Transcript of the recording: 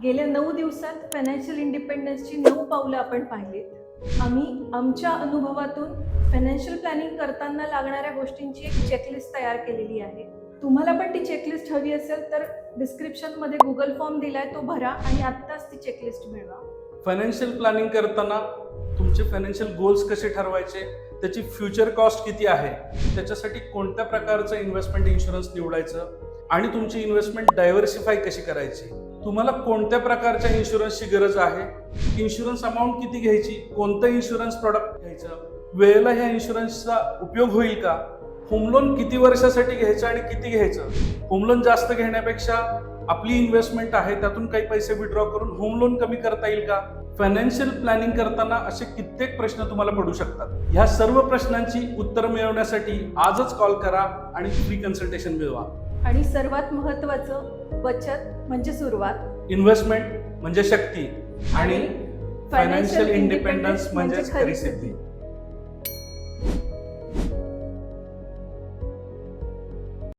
गेल्या 9 दिवसात फायनान्शियल इंडिपेंडन्सची 9 पावलं आपण पाहिलीत. आम्ही आमच्या अनुभवातून फायनान्शियल प्लॅनिंग करताना लागणाऱ्या गोष्टींची एक चेकलिस्ट तयार केलेली आहे. तुम्हाला पण ती चेकलिस्ट हवी असेल तर डिस्क्रिप्शनमध्ये गुगल फॉर्म दिलाय, तो भरा आणि आत्ताच ती चेकलिस्ट मिळवा. फायनान्शियल प्लॅनिंग करताना तुमचे फायनान्शियल गोल्स कसे ठरवायचे, त्याची फ्युचर कॉस्ट किती आहे, त्याच्यासाठी कोणत्या प्रकारचं इन्व्हेस्टमेंट इन्शुरन्स निवडायचं आणि तुमची इन्व्हेस्टमेंट डायव्हर्सिफाय कशी करायची, तुम्हाला कोणत्या प्रकारच्या इन्शुरन्सची गरज आहे, इन्शुरन्स अमाऊंट किती घ्यायची, कोणतं इन्शुरन्स प्रॉडक्ट घ्यायचं, वेळेला ह्या इन्शुरन्सचा उपयोग होईल का, होम लोन किती वर्षासाठी घ्यायचं आणि किती घ्यायचं, होम लोन जास्त घेण्यापेक्षा आपली इन्व्हेस्टमेंट आहे त्यातून काही पैसे विड्रॉ करून होम लोन कमी करता येईल का. फायनान्शियल प्लॅनिंग करताना असे कित्येक प्रश्न तुम्हाला पडू शकतात. ह्या सर्व प्रश्नांची उत्तर मिळवण्यासाठी आजच कॉल करा आणि फ्री कन्सल्टेशन मिळवा. आणि सर्वात महत्त्वाचं, बचत म्हणजे सुरुवात, इन्व्हेस्टमेंट म्हणजे शक्ती आणि फायनान्शियल इंडिपेंडन्स म्हणजे खरी सिद्धी.